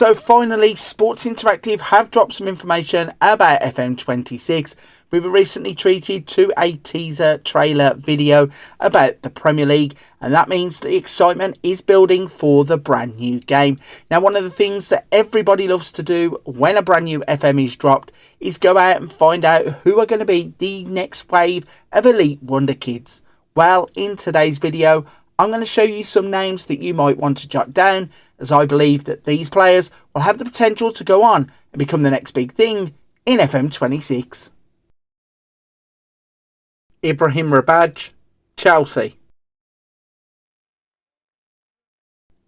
So finally, Sports Interactive have dropped some information about FM26. We were recently treated to a teaser trailer video about the Premier League, and that means the excitement is building for the brand new game. Now, one of the things that everybody loves to do when a brand new FM is dropped is go out and find out who are going to be the next wave of elite wonder kids. Well, in today's video, I'm going to show you some names that you might want to jot down, as I believe that these players will have the potential to go on and become the next big thing in FM26. Ibrahim Rabbaj, Chelsea.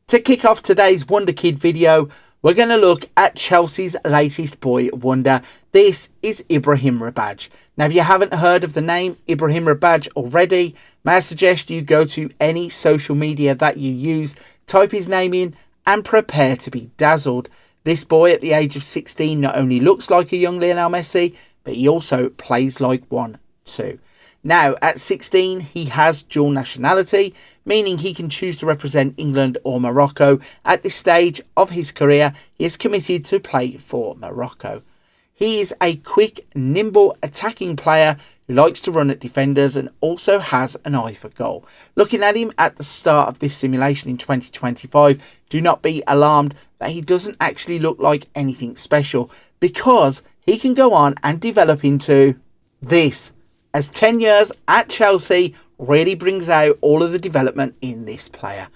To kick off today's Wonder Kid video, we're going to look at Chelsea's latest boy wonder. This is Ibrahim Rabbaj. Now, if you haven't heard of the name Ibrahim Rabbaj already, may I suggest you go to any social media that you use, type his name in and prepare to be dazzled. This boy at the age of 16 not only looks like a young Lionel Messi, but he also plays like one too. Now, at 16, he has dual nationality, meaning he can choose to represent England or Morocco. At this stage of his career, he is committed to play for Morocco. He is a quick, nimble, attacking player who likes to run at defenders and also has an eye for goal. Looking at him at the start of this simulation in 2025, do not be alarmed that he doesn't actually look like anything special, because he can go on and develop into this, as 10 years at Chelsea really brings out all of the development in this player.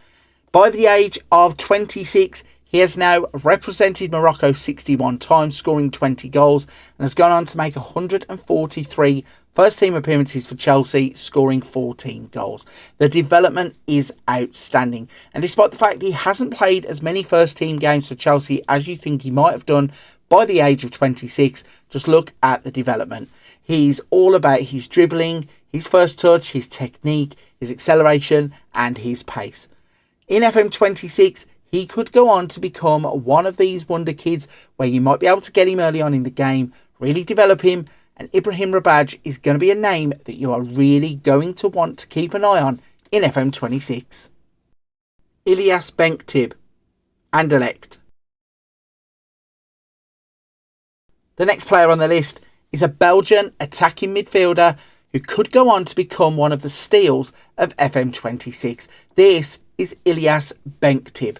By the age of 26, he has now represented Morocco 61 times, scoring 20 goals, and has gone on to make 143 first-team appearances for Chelsea, scoring 14 goals. The development is outstanding, and despite the fact he hasn't played as many first-team games for Chelsea as you think he might have done by the age of 26, just look at the development. He's all about his dribbling, his first touch, his technique, his acceleration and his pace. In FM26, he could go on to become one of these wonder kids where you might be able to get him early on in the game, really develop him, and Ibrahim Rabbaj is going to be a name that you are really going to want to keep an eye on in FM26. Ilyas Benktib, Anderlecht. The next player on the list is a Belgian attacking midfielder who could go on to become one of the steals of FM26. This is Ilyas Benktib.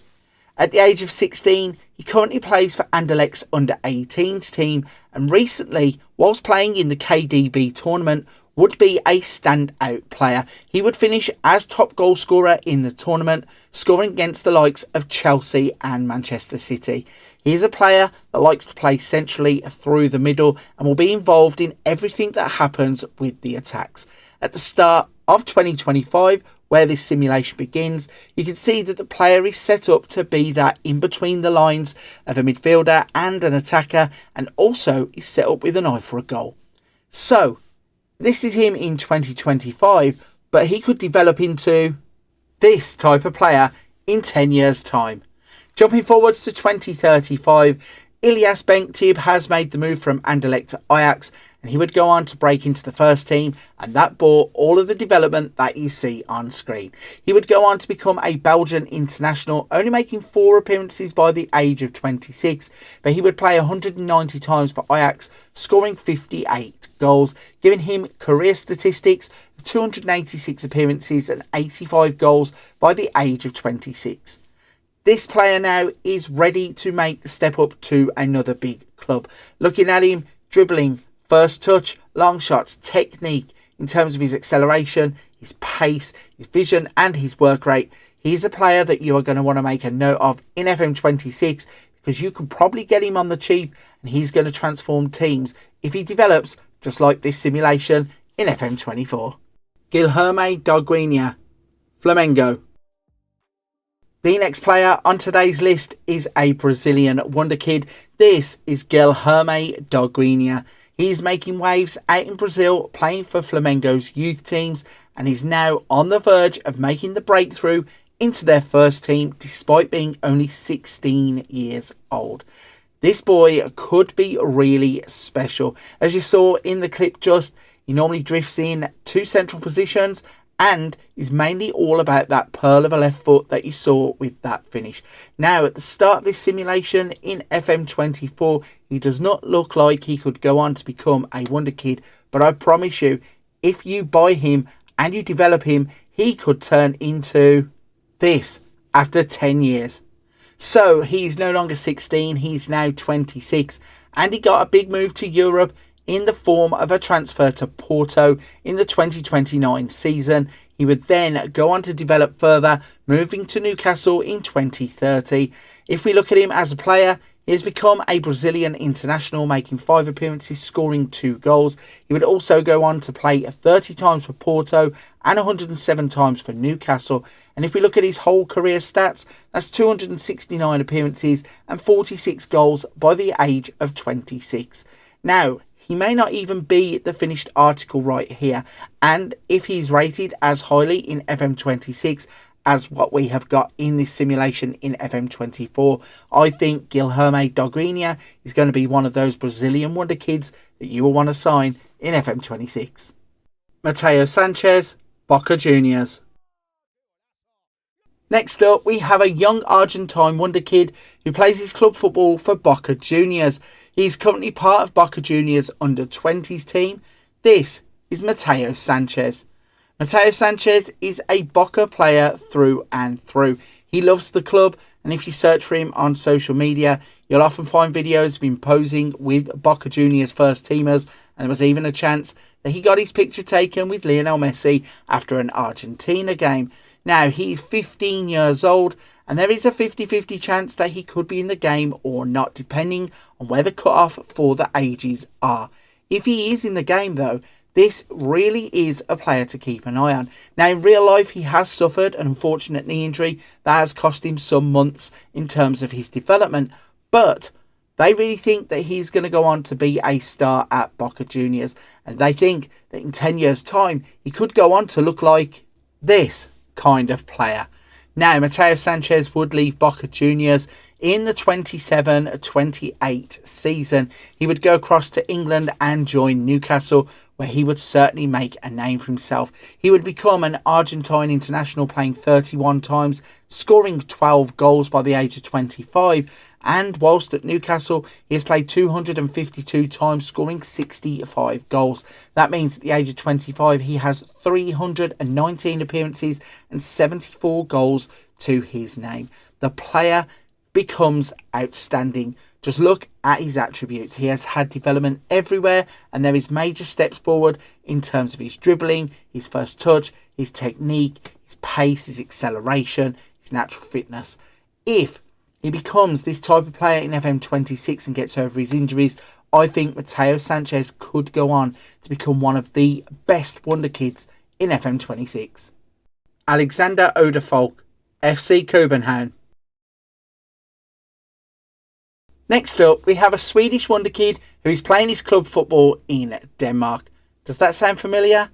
At the age of 16, he currently plays for Anderlecht's under-18s team, and recently, whilst playing in the KDB tournament, would be a standout player. He would finish as top goal scorer in the tournament, scoring against the likes of Chelsea and Manchester City. He is a player that likes to play centrally through the middle and will be involved in everything that happens with the attacks. At the start of 2025, where this simulation begins, you can see that the player is set up to be that in between the lines of a midfielder and an attacker, and also is set up with an eye for a goal. So, this is him in 2025, but he could develop into this type of player in 10 years' time. Jumping forwards to 2035, Ilyas Benktib has made the move from Anderlecht to Ajax, and he would go on to break into the first team, and that brought all of the development that you see on screen. He would go on to become a Belgian international, only making 4 appearances by the age of 26, but he would play 190 times for Ajax, scoring 58 goals, giving him career statistics of 286 appearances and 85 goals by the age of 26. This player now is ready to make the step up to another big club. Looking at him, dribbling, first touch, long shots, technique, in terms of his acceleration, his pace, his vision and his work rate, he's a player that you are going to want to make a note of in FM26, because you can probably get him on the cheap and he's going to transform teams if he develops just like this simulation in FM24. Guilherme Doguinha, Flamengo. The next player on today's list is a Brazilian wonder kid. This is Guilherme Doguinha. He's making waves out in Brazil, playing for Flamengo's youth teams, and he's now on the verge of making the breakthrough into their first team, despite being only 16 years old. This boy could be really special. As you saw in the clip just, he normally drifts in 2 central positions and is mainly all about that pearl of a left foot that you saw with that finish. Now, at the start of this simulation in FM24, he does not look like he could go on to become a wonder kid, but I promise you, if you buy him and you develop him, he could turn into this after 10 years. So he's no longer 16, he's now 26, and he got a big move to Europe in the form of a transfer to Porto in the 2029 season. He would then go on to develop further, moving to Newcastle in 2030. If we look at him as a player, he has become a Brazilian international, making 5 appearances, scoring 2 goals. He would also go on to play 30 times for Porto and 107 times for Newcastle. And if we look at his whole career stats, that's 269 appearances and 46 goals by the age of 26. Now, he may not even be the finished article right here, and if he's rated as highly in FM26 as what we have got in this simulation in FM24, I think Guilherme Doguinha is going to be one of those Brazilian wonder kids that you will want to sign in FM26. Matteo Sanchez, Boca Juniors. Next up, we have a young Argentine wonder kid who plays his club football for Boca Juniors. He's currently part of Boca Juniors under-20s team. This is Matteo Sanchez. Matteo Sanchez is a Boca player through and through. He loves the club, and if you search for him on social media, you'll often find videos of him posing with Boca Juniors first teamers, and there was even a chance that he got his picture taken with Lionel Messi after an Argentina game. Now, he's 15 years old, and there is a 50-50 chance that he could be in the game or not, depending on where the cut-off for the ages are. If he is in the game, though, this really is a player to keep an eye on. Now, in real life, he has suffered an unfortunate knee injury that has cost him some months in terms of his development, but they really think that he's going to go on to be a star at Boca Juniors, and they think that in 10 years' time, he could go on to look like this kind of player. Now, Matteo Sanchez would leave Boca Juniors in the 27-28 season. He would go across to England and join Newcastle, where he would certainly make a name for himself. He would become an Argentine international, playing 31 times, scoring 12 goals by the age of 25. And whilst at Newcastle, he has played 252 times, scoring 65 goals. That means at the age of 25, he has 319 appearances and 74 goals to his name. The player becomes outstanding. Just look at his attributes. He has had development everywhere, and there is major steps forward in terms of his dribbling, his first touch, his technique, his pace, his acceleration, his natural fitness. If he becomes this type of player in FM26 and gets over his injuries, I think Matteo Sanchez could go on to become one of the best wonder kids in FM26. Alexander Odefalk, FC Cobham. Next up, we have a Swedish wonder kid who is playing his club football in Denmark. Does that sound familiar?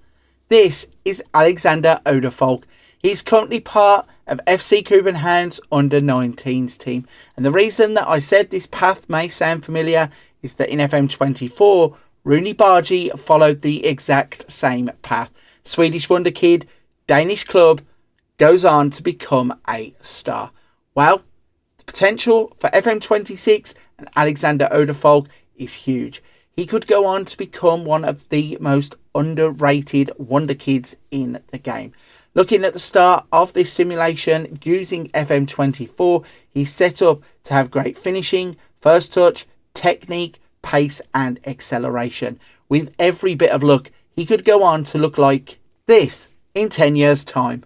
This is Alexander Odefalk. He's currently part of FC Cobham's under-19s team. And the reason that I said this path may sound familiar is that in FM24, Rooney Bargy followed the exact same path. Swedish wonder kid, Danish club, goes on to become a star. Well, the potential for FM26 and Alexander Odefalk is huge. He could go on to become one of the most underrated wonder kids in the game. Looking at the start of this simulation using FM24, he's set up to have great finishing, first touch, technique, pace and acceleration. With every bit of luck, he could go on to look like this in 10 years' time.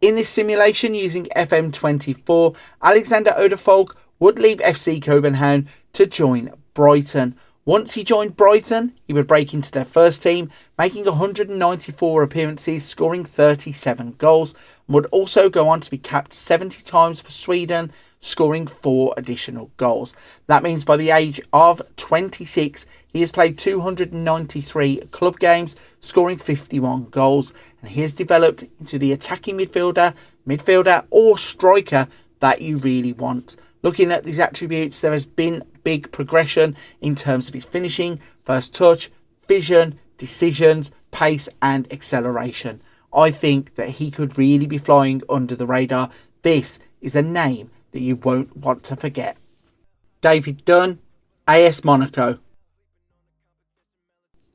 In this simulation using FM24, Alexander Odefalk would leave FC Cobham to join Brighton. Once he joined Brighton, he would break into their first team, making 194 appearances, scoring 37 goals, and would also go on to be capped 70 times for Sweden, scoring 4 additional goals. That means by the age of 26, he has played 293 club games, scoring 51 goals, and he has developed into the attacking midfielder or striker that you really want. Looking at these attributes, there has been big progression in terms of his finishing, first touch, vision, decisions, pace and acceleration. I think that he could really be flying under the radar. This is a name that you won't want to forget. David Dunne, AS Monaco.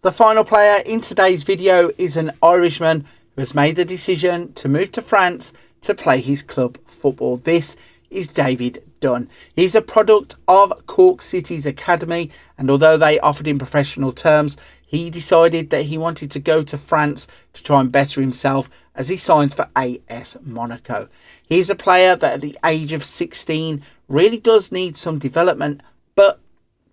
The final player in today's video is an Irishman who has made the decision to move to France to play his club football. This is David Dunne. He's a product of Cork City's academy, and although they offered him professional terms, he decided that he wanted to go to France to try and better himself as he signs for AS Monaco. He's a player that at the age of 16 really does need some development, but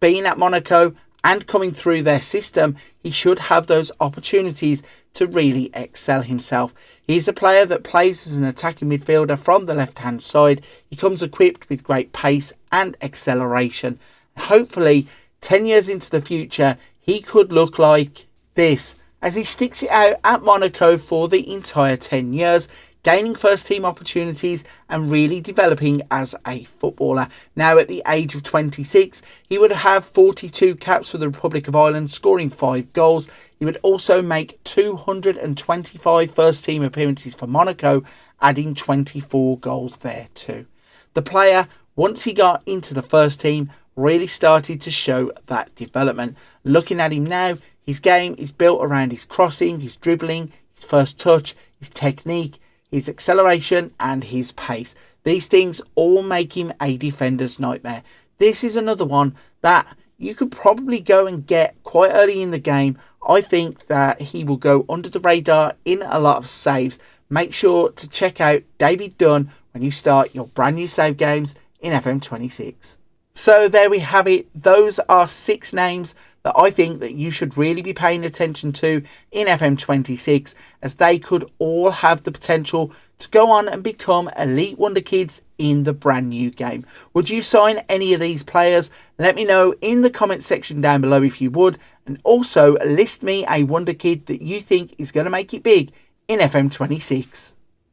being at Monaco and coming through their system, he should have those opportunities to really excel himself. He's a player that plays as an attacking midfielder from the left-hand side. He comes equipped with great pace and acceleration. Hopefully, 10 years into the future, he could look like this as he sticks it out at Monaco for the entire 10 years, gaining first team opportunities and really developing as a footballer. Now at the age of 26, he would have 42 caps for the Republic of Ireland, scoring 5 goals. He would also make 225 first team appearances for Monaco, adding 24 goals there too. The player, once he got into the first team, really started to show that development. Looking at him now, his game is built around his crossing, his dribbling, his first touch, his technique, his acceleration and his pace. These things all make him a defender's nightmare. This is another one that you could probably go and get quite early in the game. I think that he will go under the radar in a lot of saves. Make sure to check out David Dunne when you start your brand new save games in FM26. So there we have it. Those are 6 names that I think that you should really be paying attention to in FM26, as they could all have the potential to go on and become elite wonder kids in the brand new game. Would you sign any of these players? Let me know in the comment section down below if you would, and also list me a wonder kid that you think is going to make it big in FM26.